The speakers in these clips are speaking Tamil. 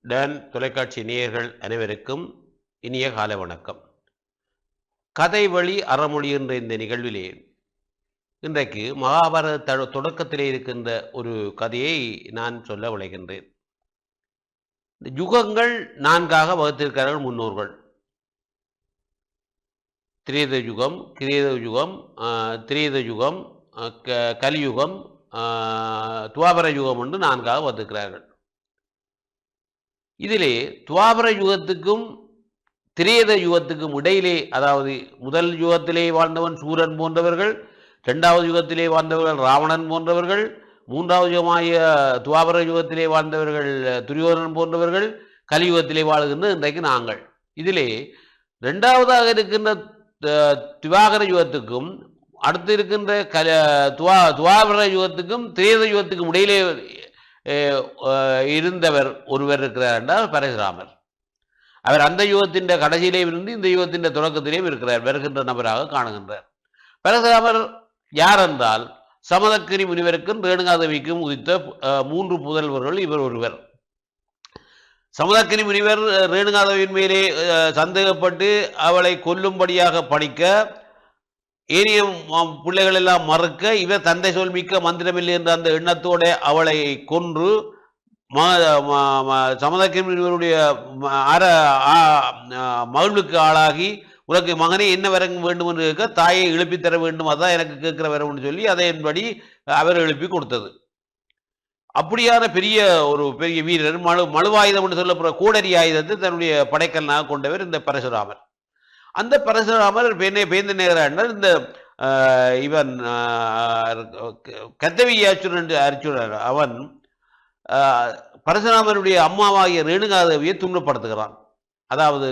டான் தொலைக்காட்சி நேயர்கள் அனைவருக்கும் இனிய காலை வணக்கம். கதை வழி அறமொழி என்ற இந்த நிகழ்விலே இன்றைக்கு மகாபாரத தொடக்கத்திலே இருக்கின்ற ஒரு கதையை நான் சொல்ல விளைகின்றேன். இந்த யுகங்கள் 4ஆக வகுத்திருக்கிறார்கள் முன்னோர்கள். திரேத யுகம், கிரேத யுகம், திரேத யுகம், கலியுகம், துவாபர யுகம் என்று 4ஆக வகுத்திருக்கிறார்கள். இதிலே துவாபர யுகத்துக்கும் திரேத யுகத்துக்கும் இடையிலே, அதாவது முதல் யுகத்திலே வாழ்ந்தவன் சூரன் போன்றவர்கள், 2வது யுகத்திலே வாழ்ந்தவர்கள் ராவணன் போன்றவர்கள், 3வது யுகமாய துவாபர யுகத்திலே வாழ்ந்தவர்கள் துரியோதனன் போன்றவர்கள், கலியுகத்திலே வாழ்கின்ற இன்றைக்கு நாங்கள். இதிலே 2வதாக இருக்கின்ற திவாகர யுகத்துக்கும் அடுத்து இருக்கின்ற துவாபர யுகத்துக்கும் திரேத யுகத்துக்கும் இடையிலே இருந்தவர் ஒருவர் இருக்கிறார் என்றால் பரசுராமர். அவர் அந்த யுகத்தின் கடைசியிலே இருந்து இந்த யுகத்தின் தொடக்கத்திலே இருக்கிறார், வருகின்ற நபராக காணுகின்றார். பரசுராமர் யார் என்றால் சமதக்கினி முனிவருக்கும் ரேணுகாதேவிக்கும் உதித்த 3 புதல்வர்கள் இவர் ஒருவர். சமதக்கினி முனிவர் ரேணுகாதேவியின் மேலே சந்தேகப்பட்டு அவளை கொல்லும்படியாக பணிக்க, ஏனைய பிள்ளைகள் எல்லாம் மறுக்க, இவர் தந்தை சொல் மிக்க மந்திரமில்லை என்ற அந்த எண்ணத்தோட அவளை கொன்று சமதக்கினிவருடைய மகளுக்கு ஆளாகி, உனக்கு மகனே என்ன வர வேண்டும் என்று கேட்க, தாயை எழுப்பி தர வேண்டும், அதான் எனக்கு கேட்கிற வரவுன்னு சொல்லி அதன்படி அவர் எழுப்பி கொடுத்தது. அப்படியான ஒரு பெரிய வீரர், மழுவாயுதம் என்று சொல்லப்படுற கூடரி ஆயுதத்தை தன்னுடைய படைக்கல்லாக கொண்டவர் இந்த பரசுராமர். அந்த பரசுராமர் பேந்த நேரம் இந்த இவன் கத்தவியாச்சுரன் அரிச்சுரன் அவன் பரசுராமருடைய அம்மாவாகிய ரேணுகாதேவியை துன்பப்படுத்துகிறான். அதாவது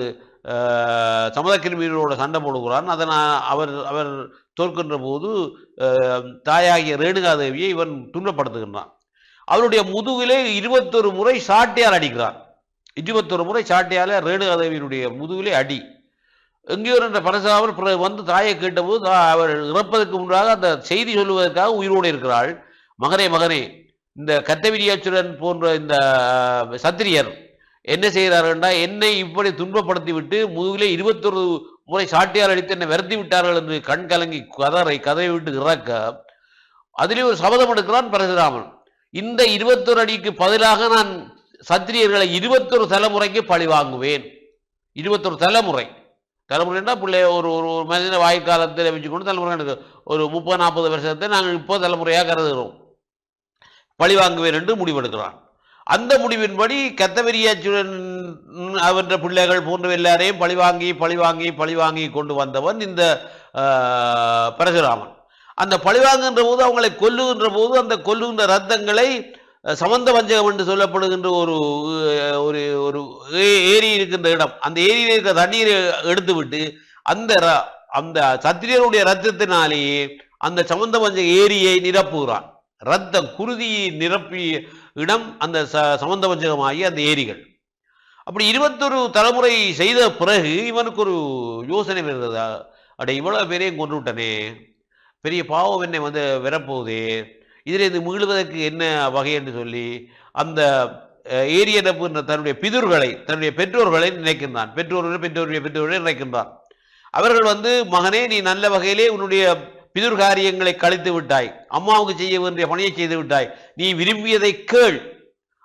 சமதக்கினி வீரரோட சண்டை போடுகிறான். அதனால் அவர் தோற்கின்ற போது தாயாகிய ரேணுகாதேவியை இவன் துன்பப்படுத்துகின்றான். அவருடைய முதுகிலே 21 முறை சாட்டையால் அடிக்கிறான். 21 முறை சாட்டையால் ரேணுகாதேவியினுடைய முதுகிலே அடி. எங்கேயோ என்ற பரசுராமர் வந்து தாயை கேட்டபோது அவர் இறப்பதற்கு முன்பாக அந்த செய்தி சொல்லுவதற்காக உயிரோடு இருக்கிறாள். மகனே, இந்த கத்தவிரியாச்சுரன் போன்ற இந்த சத்திரியர் என்ன செய்கிறார்கள்டா, என்னை இப்படி துன்பப்படுத்தி விட்டு முதுகிலே 21 முறை சாட்டியால் அடித்து என்னை வருத்தி விட்டார்கள் என்று கண் கலங்கி கதவை விட்டு இறக்க, அதிலே ஒரு சபதம் எடுக்கிறான் பரசுராமன். இந்த 21 அடிக்கு பதிலாக நான் சத்திரியர்களை 21 தலைமுறைக்கு பழி வாங்குவேன். 21 தலைமுறைன்னா பிள்ளை ஒரு மனிதன வாய்க்காலத்தில் வச்சுக்கொண்டு தலைமுறை ஒரு 30-40 வருஷத்தை நாங்கள் இப்போ தலைமுறையாக கருதுகிறோம். பழி வாங்குவேன் என்று முடிவெடுக்கிறான். அந்த முடிவின்படி கத்தவெரியாச்சுடன் அவன்ற பிள்ளைகள் போன்ற எல்லாரையும் பழிவாங்கி கொண்டு வந்தவன் இந்த பரசுராமன். அந்த பழிவாங்குகின்ற போது, அவங்களை கொல்லுகின்ற போது, அந்த கொல்லுகின்ற ரத்தங்களை சமந்த வஞ்சகம் என்று சொல்லப்படுகின்ற ஒரு ஏரி இருக்கின்ற இடம், அந்த ஏரியில் இருக்கிற தண்ணீரை எடுத்துவிட்டு அந்த சத்திரியருடைய ரத்தத்தினாலேயே அந்த சமந்த வஞ்சக ஏரியை நிரப்புகிறான். ரத்தம் குருதியை நிரப்பிய இடம் அந்த சமந்த வஞ்சகமாகி அந்த ஏரிகள். அப்படி 21 தலைமுறை செய்த பிறகு இவனுக்கு ஒரு யோசனை வருகிறதா, இவ்வளவு பேரையும் கொண்டு விட்டனே, பெரிய பாவம் என்னை வரப்போகுதே, இதில் இது மீளுவதற்கு என்ன வகை என்று சொல்லி அந்த ஏரியனப்பு என்ற தன்னுடைய பெற்றோர்களை நினைக்கின்றான். பெற்றோர்களை நினைக்கின்றான். அவர்கள் மகனே, நீ நல்ல வகையிலே உன்னுடைய பிதுர் காரியங்களை கழித்து விட்டாய், அம்மாவுக்கு செய்ய வேண்டிய பணியை செய்து விட்டாய், நீ விரும்பியதை கேள்,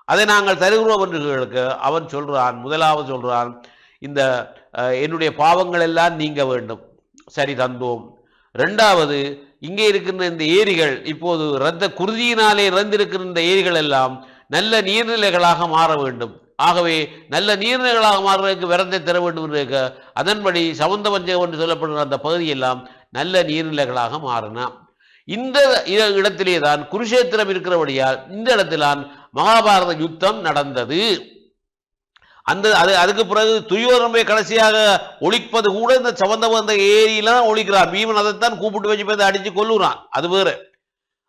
அதை நாங்கள் தருகிறோம் என்று கேட்க, அவன் சொல்றான், முதலாவது சொல்றான், இந்த என்னுடைய பாவங்கள் எல்லாம் நீங்க வேண்டும். சரி, தந்தோம். 2வது, இங்கே இருக்கின்ற இந்த ஏரிகள் இப்போது இரத்த குருதியினாலே இறந்திருக்கிற இந்த ஏரிகள் எல்லாம் நல்ல நீர்நிலைகளாக மாற வேண்டும். ஆகவே நல்ல நீர்நிலைகளாக மாறுவதற்கு விரத்தை தர வேண்டும் என்று இருக்க, அதன்படி சமந்த வஞ்சகம் என்று சொல்லப்படுகிற அந்த பகுதியெல்லாம் நல்ல நீர்நிலைகளாக மாறினா. இந்த இடத்திலே தான் குருஷேத்திரம் இருக்கிறபடியால் இந்த இடத்தில்தான் மகாபாரத யுத்தம் நடந்தது. அதுக்கு பிறகு துரியோதனனை கடைசியாக ஒழிப்பது கூட இந்த சமந்த வந்த ஏரியெல்லாம் ஒழிக்கிறான். பீமன் அதைத்தான் கூப்பிட்டு வச்சு போய் அடிச்சு கொல்லுறான். அது வேற.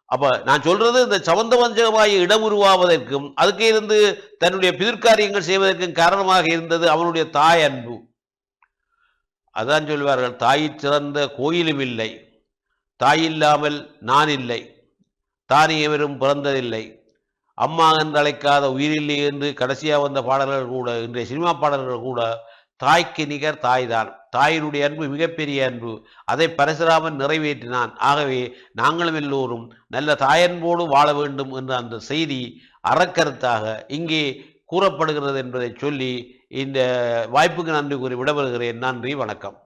அப்ப நான் சொல்றது, இந்த சமந்த வஞ்சகமாய் இடம் உருவாவதற்கும் அதுக்கே இருந்து தன்னுடைய பிதிர்காரியங்கள் செய்வதற்கும் காரணமாக இருந்தது அவனுடைய தாய் அன்பு. அதான் சொல்வார்கள், தாய் சிறந்த கோயிலும் இல்லை, தாய் இல்லாமல் நான் இல்லை, தானியவரும் பிறந்ததில்லை, அம்மா என்று அழைக்காத உயிரில்லை என்று கடைசியாக வந்த பாடல்கள் கூட, இன்றைய சினிமா பாடல்கள் கூட தாய்க்கு நிகர் தாய்தான். தாயினுடைய அன்பு மிகப்பெரிய அன்பு. அதை பரசுராமன் நிறைவேற்றினான். ஆகவே நாங்களும் எல்லோரும் நல்ல தாயன்போடு வாழ வேண்டும் என்ற அந்த செய்தி அறக்கருத்தாக இங்கே கூறப்படுகிறது என்பதை சொல்லி இந்த வாய்ப்புக்கு நன்றி கூறி விடைபெறுகிறேன். நன்றி, வணக்கம்.